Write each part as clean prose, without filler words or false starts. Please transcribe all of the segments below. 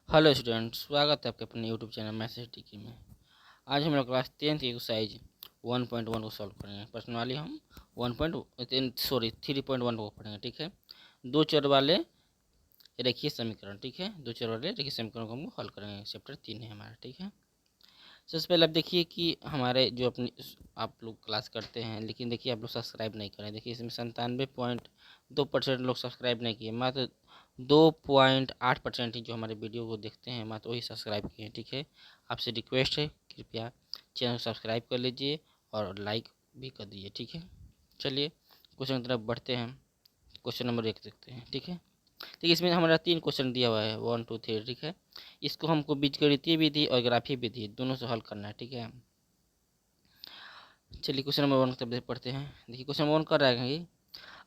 Hello students, स्वागत है आपके अपने यूट्यूब चैनल मैसेज टीकी में। आज हम लोग क्लास 10th की एक्सरसाइज 1.1 को सॉल्व करेंगे। पर्सनली हम 3.1 को पढ़ेंगे। ठीक है, दो चर वाले रेखीय समीकरण। ठीक है, दो चर वाले रेखीय समीकरण को हम हल करेंगे। चैप्टर 3 है हमारा। ठीक है, सबसे पहले आप देखिए कि हमारे जो अपनी आप लोग क्लास करते हैं, लेकिन देखिए आप लोग सब्सक्राइब नहीं करें। देखिए इसमें 97.2% लोग सब्सक्राइब नहीं किए, मात्र 2.8% ही जो हमारे वीडियो को देखते हैं मात्र वही सब्सक्राइब किए हैं। ठीक है, आपसे रिक्वेस्ट है, कृपया चैनल को सब्सक्राइब कर लीजिए और लाइक भी कर दीजिए। ठीक है, चलिए क्वेश्चन की तरफ बढ़ते हैं। क्वेश्चन नंबर 1 देखते हैं। ठीक है, देखिए इसमें हमारा 3 क्वेश्चन दिया हुआ है, 1 2 3। ठीक है, इसको हमको बीजगणितीय विधि और ग्राफीय विधि दोनों से हल करना है। ठीक है, चलिए क्वेश्चन नंबर 1 की तरफ पढ़ते हैं। देखिए क्वेश्चन नंबर 1 कर रहा है कि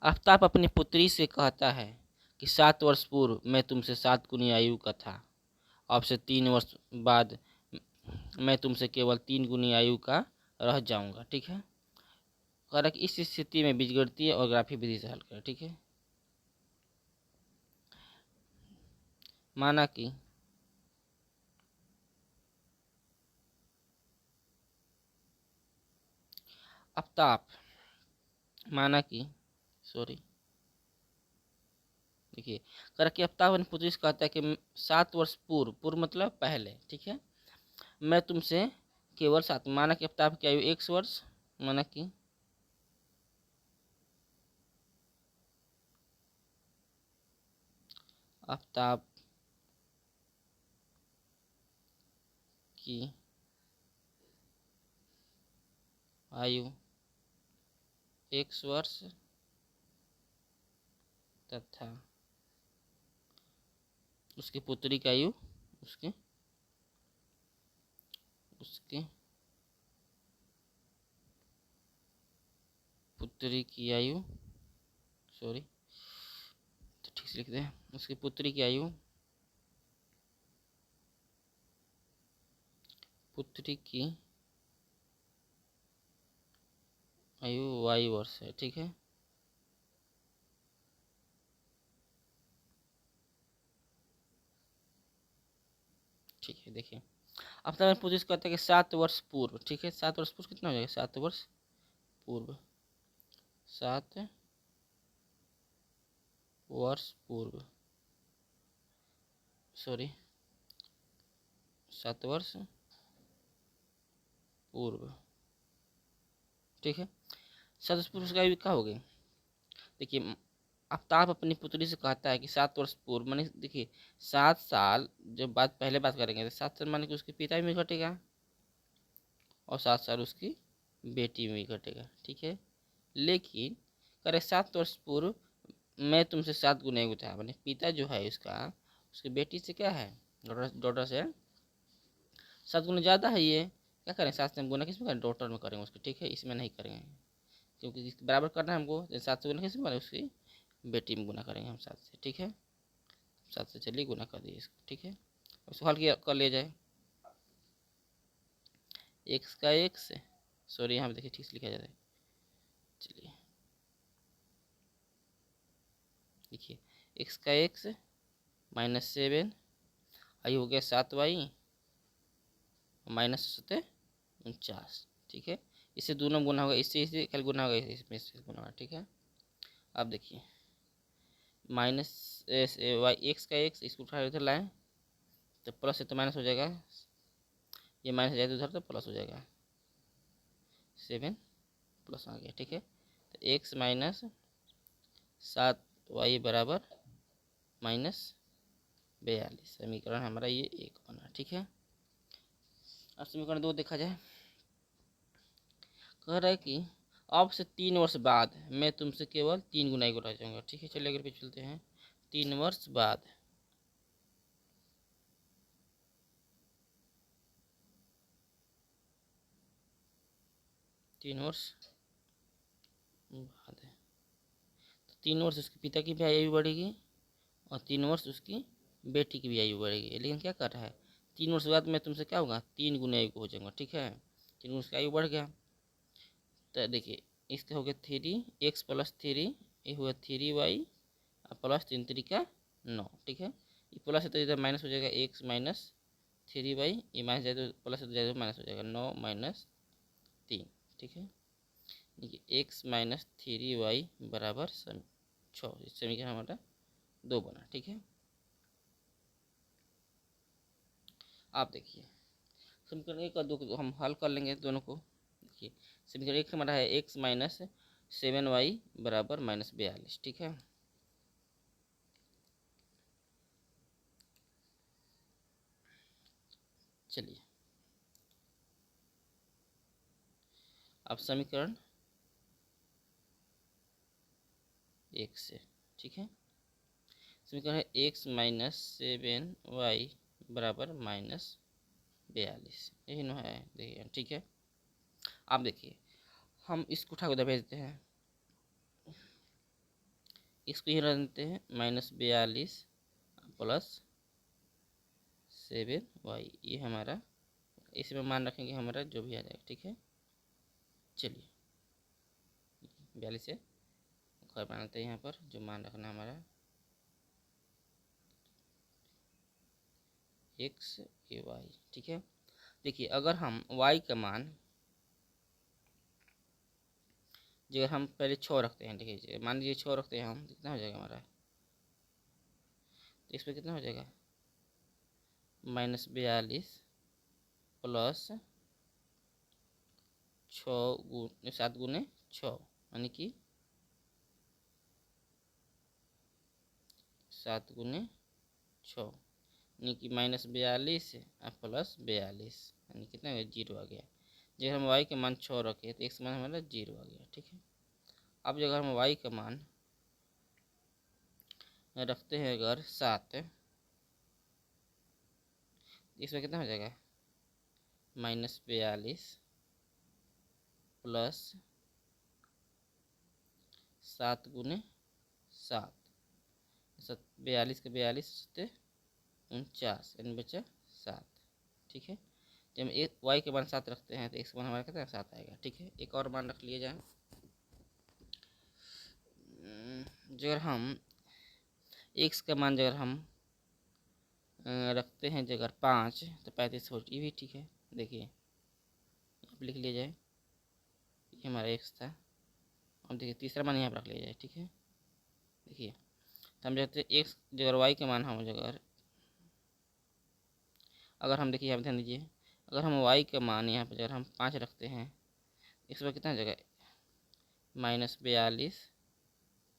आफ्ताब अपनी पुत्री से कहता है कि 7 वर्ष पूर्व मैं तुमसे 7 गुनी आयु का था, अब से 3 वर्ष बाद मैं तुमसे केवल 3 गुनी आयु का रह जाऊंगा। ठीक है, कह रहा है कि इस स्थिति में बीजगणितीय और ग्राफीय विधि से हल करें। ठीक है, माना कि आफ्ताब माना कि सॉरी देखिए कह रहा कि आफ्ताब अपनी पुत्री से कहता है कि 7 वर्ष पूर्व, पूर्व मतलब पहले। ठीक है, मैं तुमसे केवल 7, माना कि आफ्ताब की आयु 1 वर्ष, माना कि आफ्ताब की आयु 1 वर्ष तथा उसकी पुत्री की आयु उसके उसके पुत्री की आयु सॉरी तो ठीक से लिख दें, उसकी पुत्री की आयु y वर्ष है। ठीक है, ठीक है, देखिए अब तक मैं पुत्री से कहते हैं कि 7 वर्ष पूर्व। ठीक है, 7 वर्ष पूर्व कितना हो जाएगा? 7 वर्ष पूर्व, 7 वर्ष पूर्व, सॉरी 7 वर्ष पूर्व। ठीक है, 7 वर्ष पूर्व का आयु क्या हो गई? देखिए आफ्ताब अपनी पुत्री से कहता है कि 7 वर्ष पूर्व, माने देखिए 7 साल जब बात करेंगे तो 7 साल माने कि उसके पिता भी घटेगा और 7 साल उसकी बेटी में भी घटेगा। ठीक है, लेकिन करे 7 वर्ष पूर्व मैं तुमसे 7 गुना एक था, मैंने पिता जो है उसका उसकी बेटी से क्या है, डॉटर से 7 गुना ज़्यादा है। ये क्या करें, 7 से गुना किस में करें? डॉटर में करेंगे उसके। ठीक है, इसमें नहीं करेंगे क्योंकि बराबर करना है हमको। 7 से गुना किस में करें? उसकी बेटी में गुना करेंगे हम 7 से। ठीक है, 7 से चलिए गुना कर दिए इसको। ठीक है, उसको हल किया कर लिया जाए। एक्स का एक्स, सॉरी यहाँ पे देखिए ठीक से लिखा जाता है। चलिए देखिए एक्स का एक्स -7, आई हो गया 7y -49। ठीक है, इससे दोनों गुना होगा, इससे इसे कल गुना होगा, इसमें इससे गुना होगा। ठीक है, अब देखिए माइनस वाई एक्स का एक्स इसको उठा उधर लाएँ तो प्लस है तो माइनस हो जाएगा, ये माइनस हो जाएगा उधर तो प्लस हो जाएगा, 7 प्लस आ गया। ठीक है, तो एक्स -7y बराबर -42। समीकरण हमारा ये 1 बना। ठीक है, अब समीकरण 2 देखा जाए। कह रहा है कि अब से 3 वर्ष बाद मैं तुमसे केवल 3 गुना को रह जाऊंगा। ठीक है, चलिए अगर पे चलते हैं। 3 वर्ष बाद, 3 वर्ष बाद तो 3 वर्ष उसके पिता की भी आयु बढ़ेगी और 3 वर्ष उसकी बेटी की भी आयु बढ़ेगी। लेकिन क्या कर रहा है, 3 वर्ष बाद मैं तुमसे क्या होगा, 3 गुना आयु को हो जाऊंगा। ठीक है, 3 वर्ष की आयु बढ़ गया। तो देखिए इसका हो गया 3x + 3, ये हुआ 3y प्लस 3 3 का 9। ठीक है, ये प्लस है तो इधर माइनस हो जाएगा, एक्स माइनस 3y, ये माइनस जाए तो प्लस है तो जाए तो माइनस हो जाएगा, 9 माइनस 3। ठीक है, देखिए एक्स माइनस 3y बराबर 6। इस समीकरण हमारा 2 बना। ठीक है, आप देखिए समीकरण 1 और 2 को हम हल कर लेंगे दोनों को। देखिए समीकरण 1 हमारा है एक्स माइनस 7y बराबर माइनस 42। ठीक है, चलिए अब समीकरण 1 से। ठीक है, समीकरण है एक्स माइनस 7y बराबर माइनस 42, यही ना है। देखिए ठीक है, आप देखिए हम इसको उठा के उधर भेज देते हैं, इसको ही रख देते हैं, माइनस 42 प्लस 7y, ये हमारा इसमें मान रखेंगे हमारा जो भी आ जाएगा। ठीक है, चलिए 42 से घर बनाते हैं, यहाँ पर जो मान रखना हमारा एक्स ए वाई। ठीक है, देखिए अगर हम y का मान जो हम पहले 6 रखते हैं, देखिए मान लीजिए 6 रखते हैं हम, कितना हो जाएगा हमारा, तो इसमें कितना हो जाएगा, माइनस 42 प्लस 7 गुने 6, यानी कि 7 गुने 6, यानी कि माइनस 42 और प्लस 42, यानी कितना हो गया, 0 आ गया। जब हम y का मान 6 रखे तो x मान हमारा 0 आ गया। ठीक है, अब अगर हम y का मान रखते हैं अगर 7, इसमें कितना हो जाएगा, माइनस 42 प्लस 7 गुने 7, 42 का 42 से 49, यानी बचा 7। ठीक है, जब हम एक y के मान 7 रखते हैं तो x का मान हमारा कितना 7 आएगा। ठीक है, एक और मान रख लिए जाए, जो अगर हम x का मान अगर हम रखते हैं जो अगर 5 तो 35 हो, ये भी ठीक है। देखिए आप लिख लिया जाए, ये हमारा x था। अब देखिए तीसरा मान यहाँ पर रख लिया जाए। ठीक है, देखिए तो हम कहते हैं एक्स जो अगर y का मान हम अगर हम देखिए यहाँ पर ध्यान दीजिए, अगर हम y का मान यहाँ पर अगर हम 5 रखते हैं, इस पर कितना हो जाएगा, माइनस 42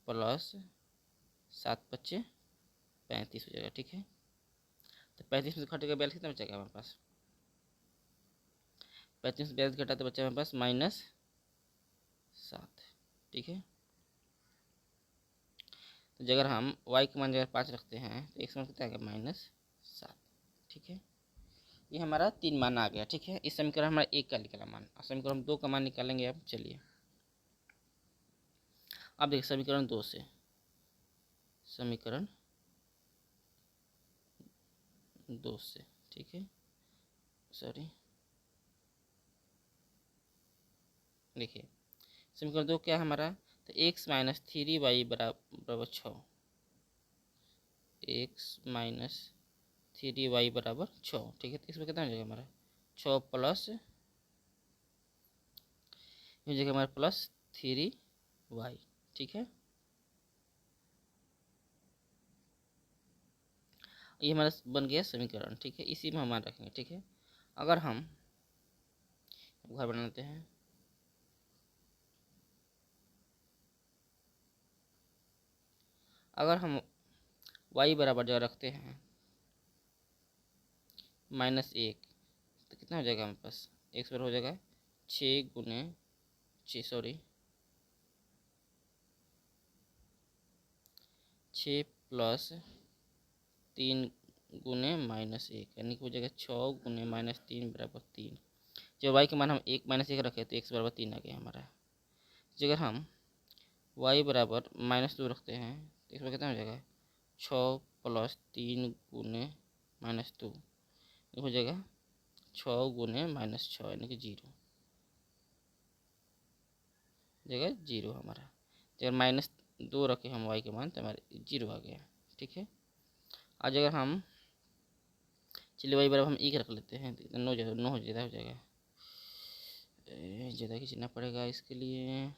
प्लस 7×5 = 35 हो जाएगा। ठीक है, तो 35 में से घटेगा 42, कितना बचेगा हमारे पास, 35 में 42 घटा तो बचा हमारे पास -7। ठीक है, तो अगर हम y का मान अगर 5 रखते हैं तो x मान कितना आएगा, -7। ठीक है, ये हमारा 3 मान आ गया। ठीक है, इस समीकरण हमारा 1 का निकला मान। समीकरण हम 2 का मान निकालेंगे अब। चलिए अब देखिए समीकरण 2 से, समीकरण 2 से। ठीक है, सॉरी, देखिए समीकरण 2 क्या है हमारा, तो x माइनस 3y बराबर 6, एक्स माइनस 3y बराबर 6। ठीक है, तो इसमें कितना हो जाएगा हमारा, 6 प्लस हो जाएगा हमारा प्लस 3y। ठीक है, ये हमारा बन गया समीकरण। ठीक है, इसी में हम मान रखेंगे। ठीक है, अगर हम घर बनाते हैं, अगर हम y बराबर जगह रखते हैं -1, तो कितना हो जाएगा हमारे पास, x बराबर हो जाएगा 6 प्लस 3 गुने -1, यानी कि हो जाएगा 6 गुने -3 बराबर 3। जब y के मान हम -1 रखे तो x बराबर 3 आ गया हमारा। अगर हम y बराबर -2 रखते हैं तो इसमें कितना हो जाएगा, 6 प्लस 3 गुने -2, हो जाएगा 6 गुने -6, यानी कि 0, जगह 0 हमारा। अगर -2 रखे हम y के मान तो हमारे 0 आ गया। ठीक है, आज अगर हम चलिए वही बराबर हम 1 रख लेते हैं तो 9 ज़्यादा हो जाएगा, ज़्यादा खींचना पड़ेगा इसके लिए।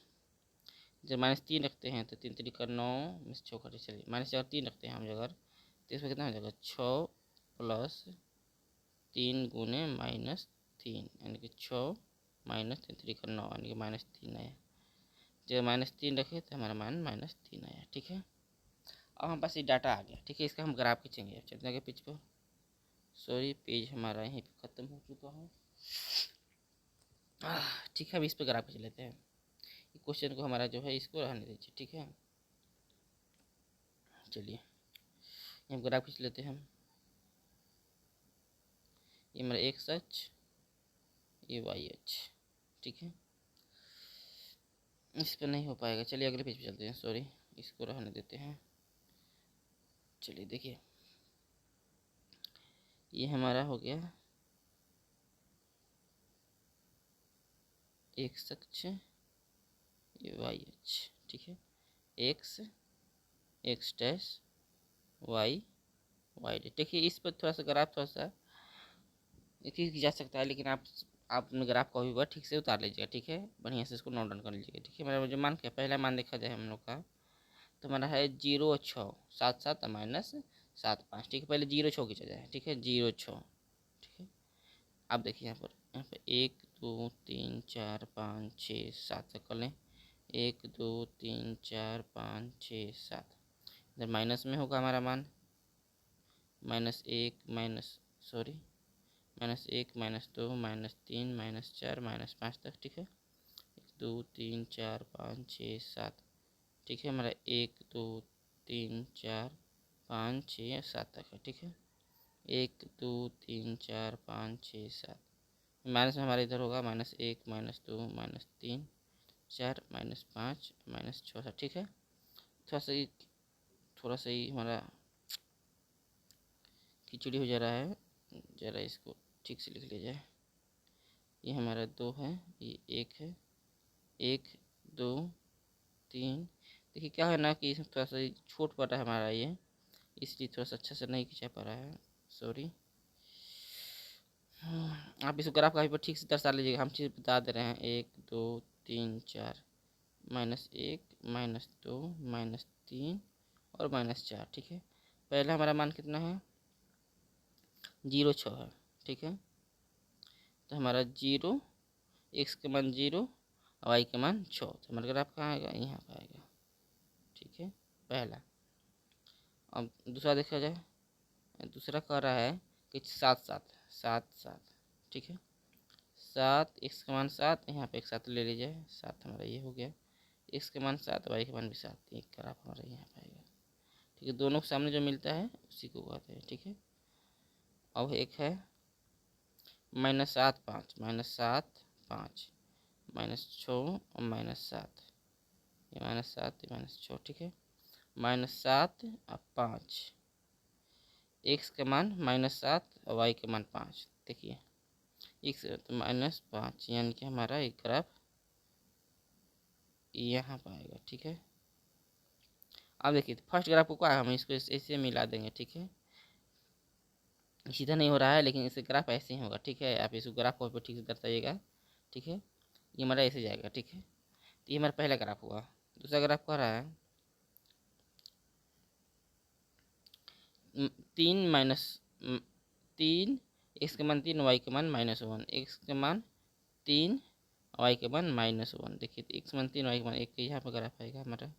जब -3 रखते हैं तो 3 3 का 9 में से 6 कटे, चलिए -3 रखते हैं हम अगर, तो इसमें कितना हो जाएगा 6 प्लस 3 गुने -3 यानी कि 6 -3 3 का 9 यानी कि -3 आया। जब -3 रखे तो हमारा मान -3 आया। ठीक है, अब हमारे पास ये डाटा आ गया। ठीक है, इसका हम ग्राफ खींचेंगे। अब चलते हैं पेज पर, सॉरी पेज हमारा यहीं पे ख़त्म हो चुका है। ठीक है, अब इस पर ग्राफ खींच लेते हैं। क्वेश्चन को हमारा जो है इसको रहने दीजिए। ठीक है, चलिए हम ग्राफ खींच लेते हैं। ये हमारा एक्स अक्ष, ये वाई अक्ष। ठीक है, इस पर नहीं हो पाएगा, चलिए अगले पेज पे चलते हैं। सॉरी, इसको रहने देते हैं। चलिए देखिए, ये हमारा हो गया एक्स अक्ष, ये वाई अक्ष। ठीक है, X X dash, Y Y dash. देखिए इस पर थोड़ा सा ग्राफ थोड़ा सा खींच जा सकता है, लेकिन आप अपने ग्राफ को भी बार ठीक से उतार लीजिएगा। ठीक है, बढ़िया से इसको नोट डाउन कर लीजिएगा। ठीक है, मेरा जो मान क्या पहला मान देखा जाए हम लोग का, तो हमारा है 0 6 7 7 -7 5। ठीक है, पहले 0 6 खींचा जाए। ठीक है, 0 6। ठीक है, अब देखिए यहाँ पर 1 2 3 4 5 6 7 कर लें। 1 2 3 4 5 6 7, इधर माइनस में होगा हमारा मान -1 -1 -2 -3 -4 -5 तक। ठीक है, 1 2 3 4 5 6 7। ठीक है, हमारा 1 2 3 4 5 6 7 तक है। ठीक है, 1 2 3 4 5 6 7, माइनस में हमारा इधर होगा -1 -2 -3 4 -5 -6। ठीक है, थोड़ा सा ही हमारा खिचड़ी हो जा रहा है, ज़रा इसको ठीक से लिख लिया जाए। ये हमारा 2 है, ये 1 है, 1 2 3। देखिए क्या है ना कि इसमें थोड़ा सा छोट पड़ रहा है हमारा ये, इसलिए थोड़ा सा अच्छा से नहीं खींचा पा रहा है, सॉरी। आप इस ग्राफ का भी ठीक से दर्शा लीजिएगा, हम चीज़ बता दे रहे हैं। 1 2 3 4 -1 -2 -3 और -4। ठीक है, पहला हमारा मान कितना है 0 6 है। ठीक है, तो हमारा 0 एक्स के मान 0 और वाई के मान 6, तो हमारा ग्राफ कहाँ आएगा, यहाँ पर आएगा। ठीक है, पहला। अब दूसरा देखा जाए, दूसरा कह रहा है कि 7 7 7 7। ठीक है, 7 एक्स का मान 7, यहाँ पे एक 7 ले लीजिए, 7 हमारा ये हो गया। एक्स के मान 7, वाई के मान भी 7, एक ग्राफ हमारा यहाँ पे आएगा। ठीक है, दोनों के सामने जो मिलता है उसी को कहते हैं। ठीक है, अब एक है -7 5 -7 5 -6 और -7, ये -7 ये -6। ठीक है, -7 और 5, एक्स का मान -7 और वाई का मान 5। देखिए एक्स तो -5, यानी कि हमारा एक ग्राफ यहाँ पर आएगा। ठीक है, अब देखिए फर्स्ट ग्राफ को क्या है, हम इसको ऐसे मिला देंगे। ठीक है, सीधा नहीं हो रहा है लेकिन इससे ग्राफ ऐसे ही होगा। ठीक है, आप इस ग्राफ को ठीक से दर्शाइएगा। ठीक है, ये हमारा ऐसे जाएगा। ठीक है, तो ये हमारा पहला ग्राफ हुआ। दूसरा ग्राफ कह रहा है 3 एक्स के मान 3 वाई के मान -1, एक्स के मान 3 वाई के मान -1। देखिए तो एक्स मान 3 वाई के मान 1 के यहाँ पर ग्राफ आएगा हमारा,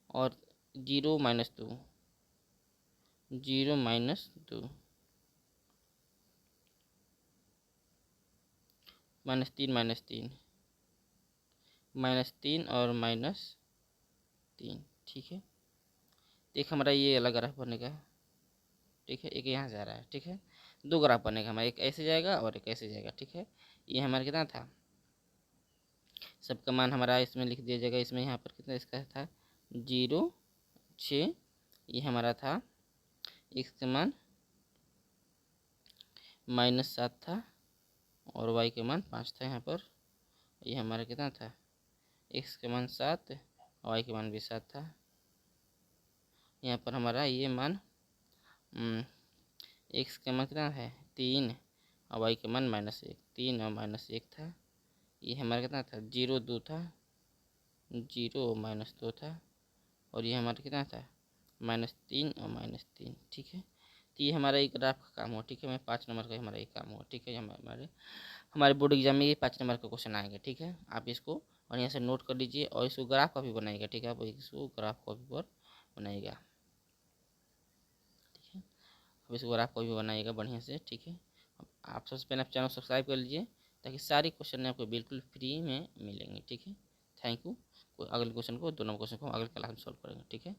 और 0 -2 0 -2 -3 -3 और -3। ठीक है, एक हमारा ये अलग ग्राफ बनेगा। ठीक है, एक यहाँ जा रहा है। ठीक है, दो ग्राफ बनेगा हमारा, एक ऐसे जाएगा और एक ऐसे जाएगा। ठीक है, ये हमारा कितना था, सबका मान हमारा इसमें लिख दिया जाएगा। इसमें यहाँ पर कितना इसका था 0 6, ये हमारा था एक्स का मान -7 था और वाई के मान 5 था यहाँ पर। ये हमारा कितना था, एक्स के मान 7 और वाई के मान भी 7 था। यहाँ पर हमारा ये मान एक्स का मान कितना है 3 और वाई का मान -1, 3 और -1 था। ये हमारा कितना था 0 2 था, 0 -2 था, और ये हमारा कितना था -3 और -3। ठीक है, तो ये हमारा एक ग्राफ का काम हुआ। ठीक है, मैं 5 नंबर का हमारा एक काम हुआ। ठीक है, हमारे बोर्ड एग्जाम में ये 5 नंबर का क्वेश्चन आएगा। ठीक है, आप इसको बढ़िया से नोट कर लीजिए और इसको ग्राफ कॉपी बनाइएगा। ठीक है, आप इसको ग्राफ कॉपी पर बनाइएगा। ठीक है, अब इसको ग्राफ कॉपी बनाइएगा बढ़िया से। ठीक है, आप सबसे पहले आप चैनल सब्सक्राइब कर लीजिए ताकि सारी क्वेश्चन आपको बिल्कुल फ्री में मिलेंगे। ठीक है, थैंक यू। अगले क्वेश्चन को 2 नंबर क्वेश्चन को अगले क्लास में सॉल्व करेंगे। ठीक है।